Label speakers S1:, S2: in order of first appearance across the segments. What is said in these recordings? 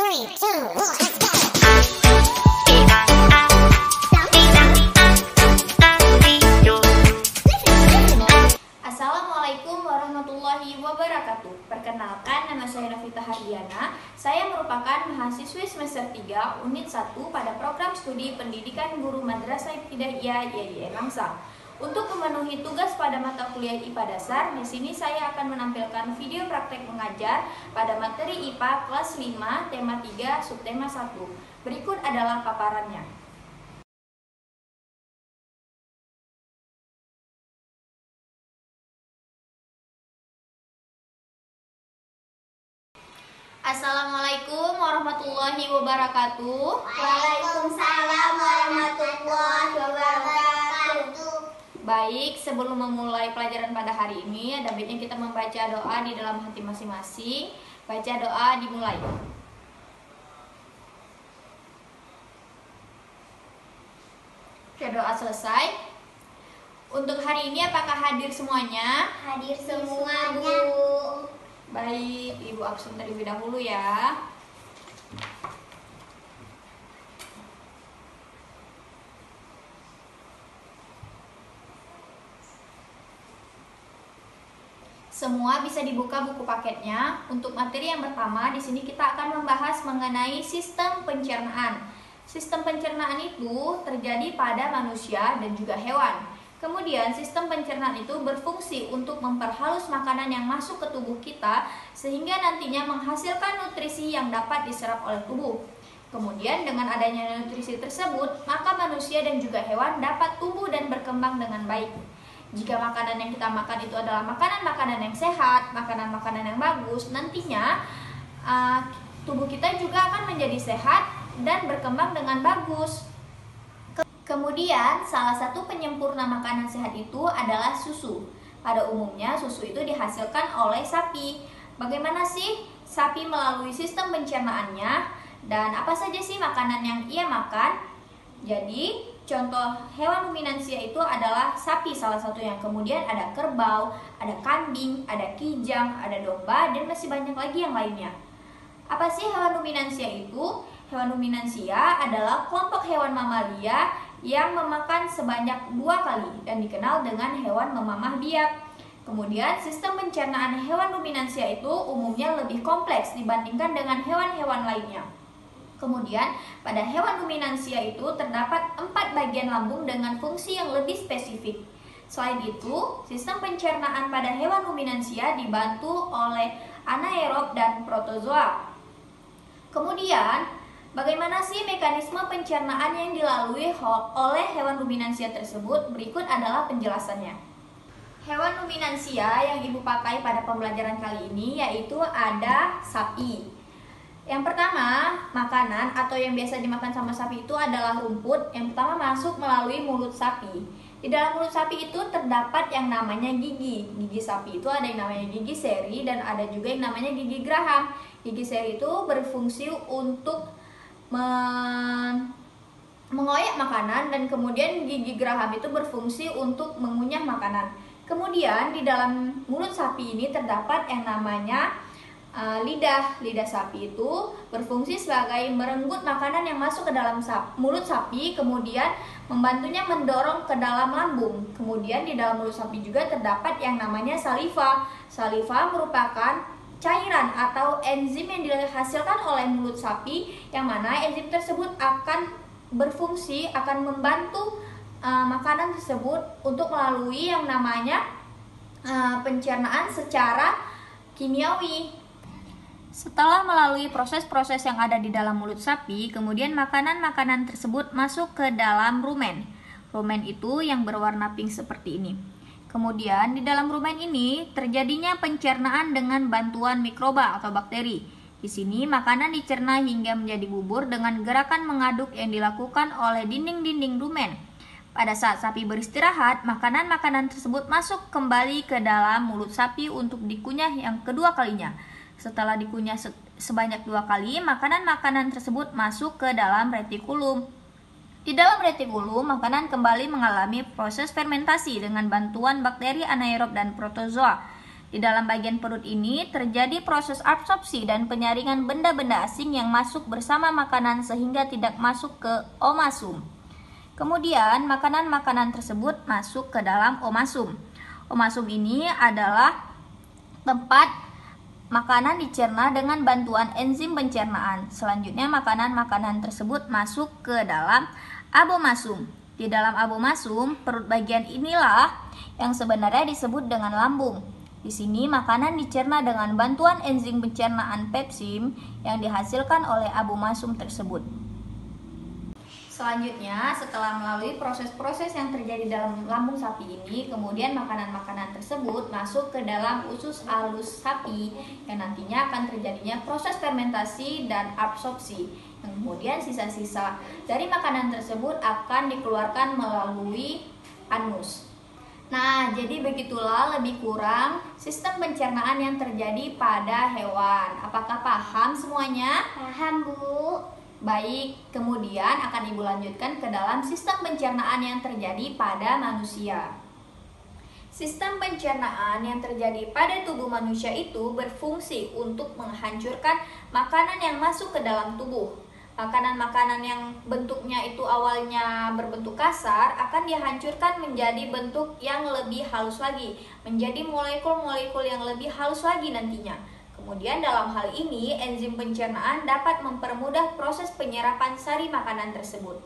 S1: 3, 2, 1, let's go.
S2: Assalamualaikum warahmatullahi wabarakatuh. Perkenalkan, nama saya Novita Hardiana. Saya merupakan mahasiswi semester 3 unit 1 pada program studi pendidikan guru Madrasah Ibtidaiyah YIN Langsang. Untuk memenuhi tugas pada mata kuliah IPA dasar, di sini saya akan menampilkan video praktek mengajar pada materi IPA kelas 5, tema 3, subtema 1. Berikut adalah paparannya. Assalamualaikum warahmatullahi wabarakatuh.
S3: Waalaikumsalam warahmatullahi wabarakatuh.
S2: Baik, sebelum memulai pelajaran pada hari ini, ada baiknya kita membaca doa di dalam hati masing-masing. Baca doa dimulai. Oke, doa selesai. Untuk hari ini apakah hadir semuanya?
S3: Hadir semua, Bu.
S2: Baik, Ibu absen terlebih dahulu ya. Semua bisa dibuka buku paketnya. Untuk materi yang pertama, di sini kita akan membahas mengenai sistem pencernaan. Sistem pencernaan itu terjadi pada manusia dan juga hewan. Kemudian sistem pencernaan itu berfungsi untuk memperhalus makanan yang masuk ke tubuh kita sehingga nantinya menghasilkan nutrisi yang dapat diserap oleh tubuh. Kemudian dengan adanya nutrisi tersebut, maka manusia dan juga hewan dapat tumbuh dan berkembang dengan baik. Jika makanan yang kita makan itu adalah makanan-makanan yang sehat, makanan-makanan yang bagus, nantinya tubuh kita juga akan menjadi sehat dan berkembang dengan bagus. Kemudian, salah satu penyempurna makanan sehat itu adalah susu. Pada umumnya, susu itu dihasilkan oleh sapi. Bagaimana sih sapi melalui sistem pencernaannya? Dan apa saja sih makanan yang ia makan? Jadi, contoh hewan ruminansia itu adalah sapi salah satunya. Kemudian ada kerbau, ada kambing, ada kijang, ada domba, dan masih banyak lagi yang lainnya. Apa sih hewan ruminansia itu? Hewan ruminansia adalah kelompok hewan mamalia yang memakan sebanyak 2 kali dan dikenal dengan hewan memamah biak. Kemudian sistem pencernaan hewan ruminansia itu umumnya lebih kompleks dibandingkan dengan hewan-hewan lainnya. Kemudian pada hewan ruminansia itu terdapat 4 bagian lambung dengan fungsi yang lebih spesifik. Selain itu, sistem pencernaan pada hewan ruminansia dibantu oleh anaerob dan protozoa. Kemudian, bagaimana sih mekanisme pencernaan yang dilalui oleh hewan ruminansia tersebut? Berikut adalah penjelasannya. Hewan ruminansia yang Ibu pakai pada pembelajaran kali ini yaitu ada sapi. Yang pertama, makanan atau yang biasa dimakan sama sapi itu adalah rumput. Yang pertama masuk melalui mulut sapi. Di dalam mulut sapi itu terdapat yang namanya gigi. Gigi sapi itu ada yang namanya gigi seri dan ada juga yang namanya gigi geraham. Gigi seri itu berfungsi untuk mengoyak makanan dan kemudian gigi geraham itu berfungsi untuk mengunyah makanan. Kemudian di dalam mulut sapi ini terdapat yang namanya lidah. Lidah sapi itu berfungsi sebagai merenggut makanan yang masuk ke dalam mulut sapi, kemudian membantunya mendorong ke dalam lambung. Kemudian di dalam mulut sapi juga terdapat yang namanya saliva. Saliva merupakan cairan atau enzim yang dihasilkan oleh mulut sapi, yang mana enzim tersebut akan berfungsi, akan membantu makanan tersebut untuk melalui yang namanya pencernaan secara kimiawi. Setelah melalui proses-proses yang ada di dalam mulut sapi, kemudian makanan-makanan tersebut masuk ke dalam rumen. Rumen itu yang berwarna pink seperti ini. Kemudian di dalam rumen ini terjadinya pencernaan dengan bantuan mikroba atau bakteri. Di sini makanan dicerna hingga menjadi bubur dengan gerakan mengaduk yang dilakukan oleh dinding-dinding rumen. Pada saat sapi beristirahat, makanan-makanan tersebut masuk kembali ke dalam mulut sapi untuk dikunyah yang kedua kalinya. Setelah dikunyah sebanyak 2 kali, makanan-makanan tersebut masuk ke dalam retikulum. Di dalam retikulum, makanan kembali mengalami proses fermentasi dengan bantuan bakteri anaerob dan protozoa. Di dalam bagian perut ini terjadi proses absorpsi dan penyaringan benda-benda asing yang masuk bersama makanan sehingga tidak masuk ke omasum. Kemudian makanan-makanan tersebut masuk ke dalam omasum. Omasum ini adalah tempat makanan dicerna dengan bantuan enzim pencernaan. Selanjutnya makanan-makanan tersebut masuk ke dalam abomasum. Di dalam abomasum, perut bagian inilah yang sebenarnya disebut dengan lambung. Di sini makanan dicerna dengan bantuan enzim pencernaan pepsim yang dihasilkan oleh abomasum tersebut. Selanjutnya, setelah melalui proses-proses yang terjadi dalam lambung sapi ini, kemudian makanan-makanan tersebut masuk ke dalam usus halus sapi yang nantinya akan terjadinya proses fermentasi dan absorpsi. Kemudian sisa-sisa dari makanan tersebut akan dikeluarkan melalui anus. Nah, jadi begitulah lebih kurang sistem pencernaan yang terjadi pada hewan. Apakah paham semuanya?
S3: Paham, Bu.
S2: Baik, kemudian akan Ibu lanjutkan ke dalam sistem pencernaan yang terjadi pada manusia. Sistem pencernaan yang terjadi pada tubuh manusia itu berfungsi untuk menghancurkan makanan yang masuk ke dalam tubuh. Makanan-makanan yang bentuknya itu awalnya berbentuk kasar akan dihancurkan menjadi bentuk yang lebih halus lagi, menjadi molekul-molekul yang lebih halus lagi nantinya. Kemudian dalam hal ini enzim pencernaan dapat mempermudah proses penyerapan sari makanan tersebut.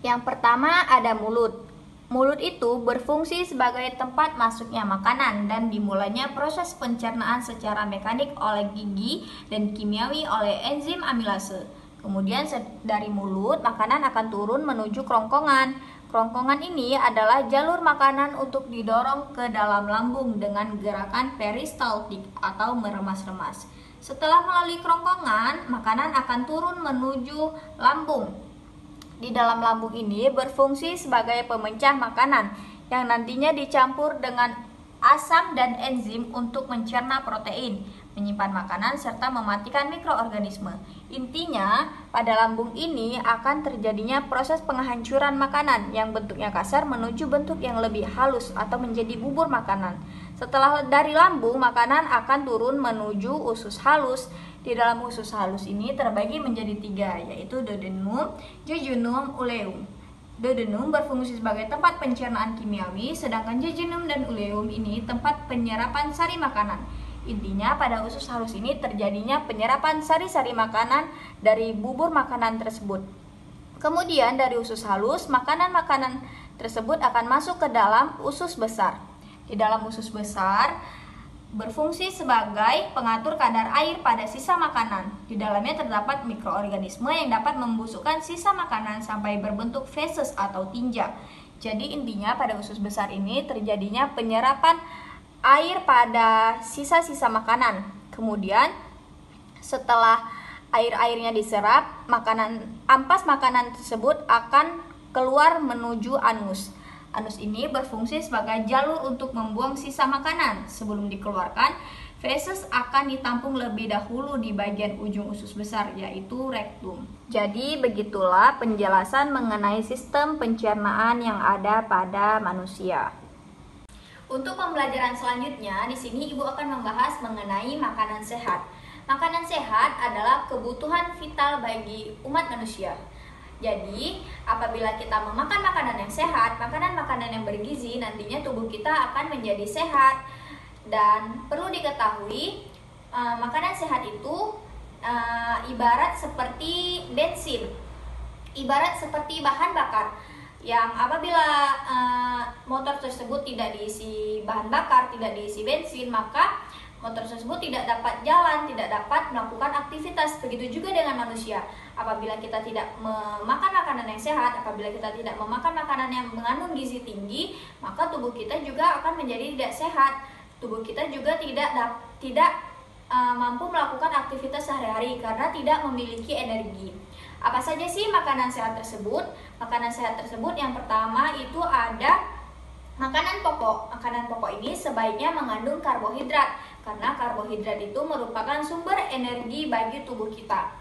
S2: Yang pertama ada mulut. Mulut itu berfungsi sebagai tempat masuknya makanan dan dimulainya proses pencernaan secara mekanik oleh gigi dan kimiawi oleh enzim amilase. Kemudian dari mulut, makanan akan turun menuju kerongkongan. Kerongkongan ini adalah jalur makanan untuk didorong ke dalam lambung dengan gerakan peristaltik atau meremas-remas. Setelah melalui kerongkongan, makanan akan turun menuju lambung. Di dalam lambung ini berfungsi sebagai pemecah makanan yang nantinya dicampur dengan asam dan enzim untuk mencerna protein, menyimpan makanan, serta mematikan mikroorganisme. Intinya, pada lambung ini akan terjadinya proses penghancuran makanan yang bentuknya kasar menuju bentuk yang lebih halus atau menjadi bubur makanan. Setelah dari lambung, makanan akan turun menuju usus halus. Di dalam usus halus ini terbagi menjadi 3, yaitu duodenum, jejunum, uleum. Duodenum berfungsi sebagai tempat pencernaan kimiawi, sedangkan jejunum dan uleum ini tempat penyerapan sari makanan. Intinya pada usus halus ini terjadinya penyerapan sari-sari makanan dari bubur makanan tersebut. Kemudian dari usus halus, makanan-makanan tersebut akan masuk ke dalam usus besar. Di dalam usus besar berfungsi sebagai pengatur kadar air pada sisa makanan. Di dalamnya terdapat mikroorganisme yang dapat membusukkan sisa makanan sampai berbentuk feses atau tinja. Jadi intinya pada usus besar ini terjadinya penyerapan air pada sisa-sisa makanan. Kemudian setelah air-airnya diserap, ampas makanan tersebut akan keluar menuju anus. Anus ini berfungsi sebagai jalur untuk membuang sisa makanan. Sebelum dikeluarkan, feses akan ditampung lebih dahulu di bagian ujung usus besar, yaitu rektum. Jadi begitulah penjelasan mengenai sistem pencernaan yang ada pada manusia. Untuk pembelajaran selanjutnya, di sini Ibu akan membahas mengenai makanan sehat. Makanan sehat adalah kebutuhan vital bagi umat manusia. Jadi, apabila kita memakan makanan yang sehat, makanan-makanan yang bergizi, nantinya tubuh kita akan menjadi sehat. Dan perlu diketahui, makanan sehat itu ibarat seperti bensin, ibarat seperti bahan bakar yang apabila motor tersebut tidak diisi bahan bakar, tidak diisi bensin, maka motor tersebut tidak dapat jalan, tidak dapat melakukan aktivitas. Begitu juga dengan manusia. Apabila kita tidak memakan makanan yang sehat, apabila kita tidak memakan makanan yang mengandung gizi tinggi, maka tubuh kita juga akan menjadi tidak sehat. Tubuh kita juga tidak mampu melakukan aktivitas sehari-hari karena tidak memiliki energi. Apa saja sih makanan sehat tersebut? Makanan sehat tersebut yang pertama itu ada makanan pokok. Makanan pokok ini sebaiknya mengandung karbohidrat karena karbohidrat itu merupakan sumber energi bagi tubuh kita.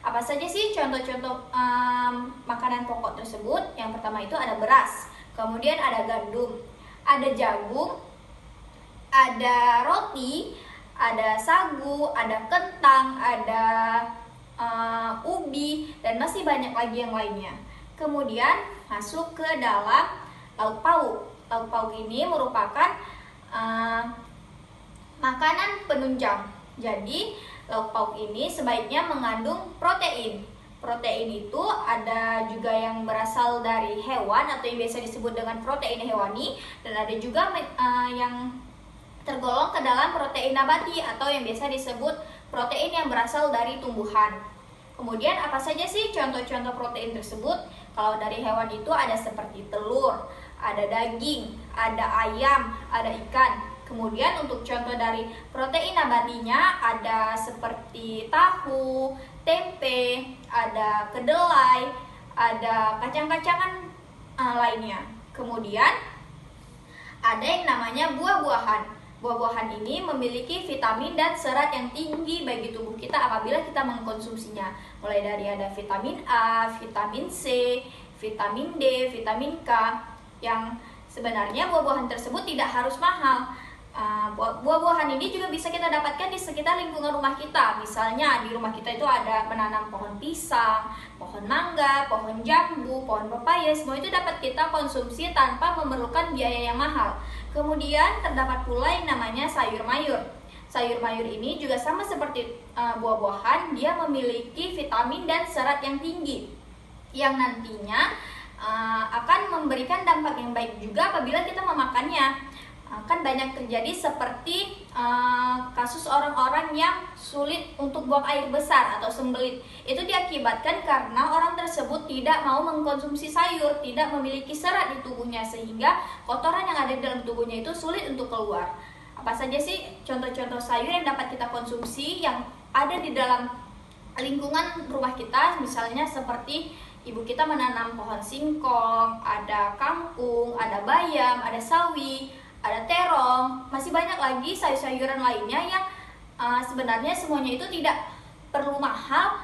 S2: Apa saja sih contoh-contoh makanan pokok tersebut? Yang pertama itu ada beras, kemudian ada gandum, ada jagung, ada roti, ada sagu, ada kentang, ada ubi, dan masih banyak lagi yang lainnya. Kemudian masuk ke dalam lauk pauk. Lauk pauk ini merupakan makanan penunjang. Jadi lauk pauk ini sebaiknya mengandung protein. Protein itu ada juga yang berasal dari hewan atau yang biasa disebut dengan protein hewani, dan ada juga yang tergolong ke dalam protein nabati atau yang biasa disebut protein yang berasal dari tumbuhan. Kemudian apa saja sih contoh-contoh protein tersebut? Kalau dari hewan itu ada seperti telur, ada daging, ada ayam, ada ikan. Kemudian untuk contoh dari protein nabatinya ada seperti tahu, tempe, ada kedelai, ada kacang-kacangan lainnya. Kemudian ada yang namanya buah-buahan. Buah-buahan ini memiliki vitamin dan serat yang tinggi bagi tubuh kita apabila kita mengkonsumsinya. Mulai dari ada vitamin A, vitamin C, vitamin D, vitamin K, yang sebenarnya buah-buahan tersebut tidak harus mahal. Buah-buahan ini juga bisa kita dapatkan di sekitar lingkungan rumah kita. Misalnya di rumah kita itu ada menanam pohon pisang, pohon mangga, pohon jambu, pohon pepaya. Semua itu dapat kita konsumsi tanpa memerlukan biaya yang mahal. Kemudian terdapat pula yang namanya sayur mayur. Sayur mayur ini juga sama seperti buah-buahan, dia memiliki vitamin dan serat yang tinggi, yang nantinya akan memberikan dampak yang baik juga apabila kita memakannya. Kan banyak terjadi seperti kasus orang-orang yang sulit untuk buang air besar atau sembelit. Itu diakibatkan karena orang tersebut tidak mau mengkonsumsi sayur, tidak memiliki serat di tubuhnya, sehingga kotoran yang ada di dalam tubuhnya itu sulit untuk keluar. Apa saja sih contoh-contoh sayur yang dapat kita konsumsi yang ada di dalam lingkungan rumah kita? Misalnya seperti ibu kita menanam pohon singkong, ada kangkung, ada bayam, ada sawi, ada terong, masih banyak lagi sayur-sayuran lainnya yang sebenarnya semuanya itu tidak perlu mahal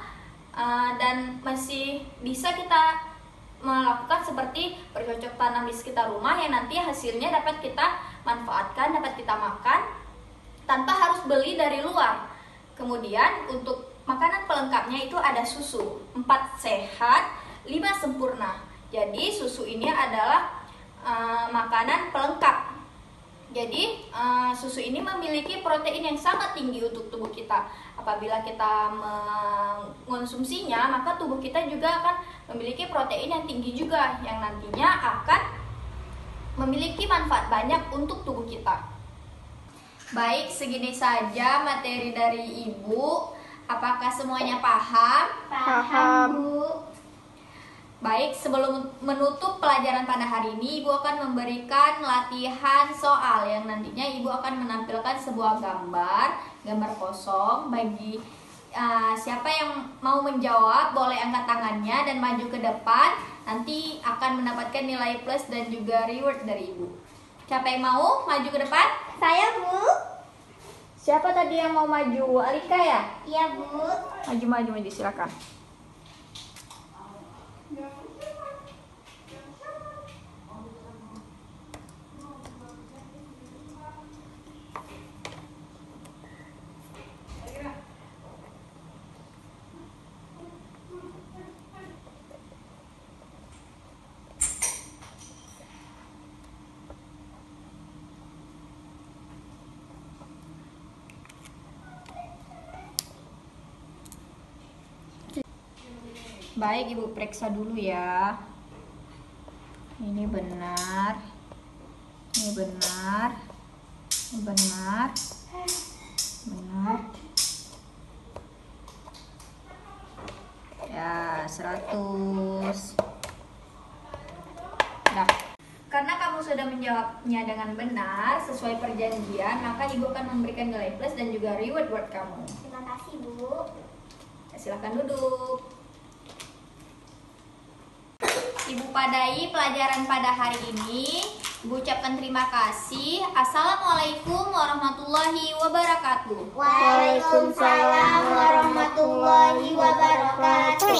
S2: dan masih bisa kita melakukan seperti bercocok tanam di sekitar rumah yang nanti hasilnya dapat kita manfaatkan, dapat kita makan tanpa harus beli dari luar. Kemudian untuk makanan pelengkapnya itu ada susu, 4 sehat, 5 sempurna. Jadi susu ini adalah makanan pelengkap. Jadi susu ini memiliki protein yang sangat tinggi untuk tubuh kita. Apabila kita mengonsumsinya, maka tubuh kita juga akan memiliki protein yang tinggi juga, yang nantinya akan memiliki manfaat banyak untuk tubuh kita. Baik, segini saja materi dari Ibu. Apakah semuanya paham?
S3: Paham, Bu.
S2: Baik, sebelum menutup pelajaran pada hari ini, Ibu akan memberikan latihan soal yang nantinya Ibu akan menampilkan sebuah gambar kosong. Bagi siapa yang mau menjawab, boleh angkat tangannya dan maju ke depan. Nanti akan mendapatkan nilai plus dan juga reward dari Ibu. Siapa yang mau maju ke depan?
S3: Saya, Bu.
S2: Siapa tadi yang mau maju? Alika ya?
S3: Iya, Bu.
S2: Maju, silakan. Baik, Ibu periksa dulu ya. Ini benar. Ini benar. Ini benar. Benar. Ya, 100. Nah, karena kamu sudah menjawabnya dengan benar sesuai perjanjian, maka Ibu akan memberikan nilai plus dan juga reward buat kamu.
S3: Terima kasih, Bu.
S2: Silakan duduk. Ibu padai pelajaran pada hari ini. Ibu ucapkan terima kasih. Assalamualaikum warahmatullahi wabarakatuh.
S3: Waalaikumsalam warahmatullahi wabarakatuh.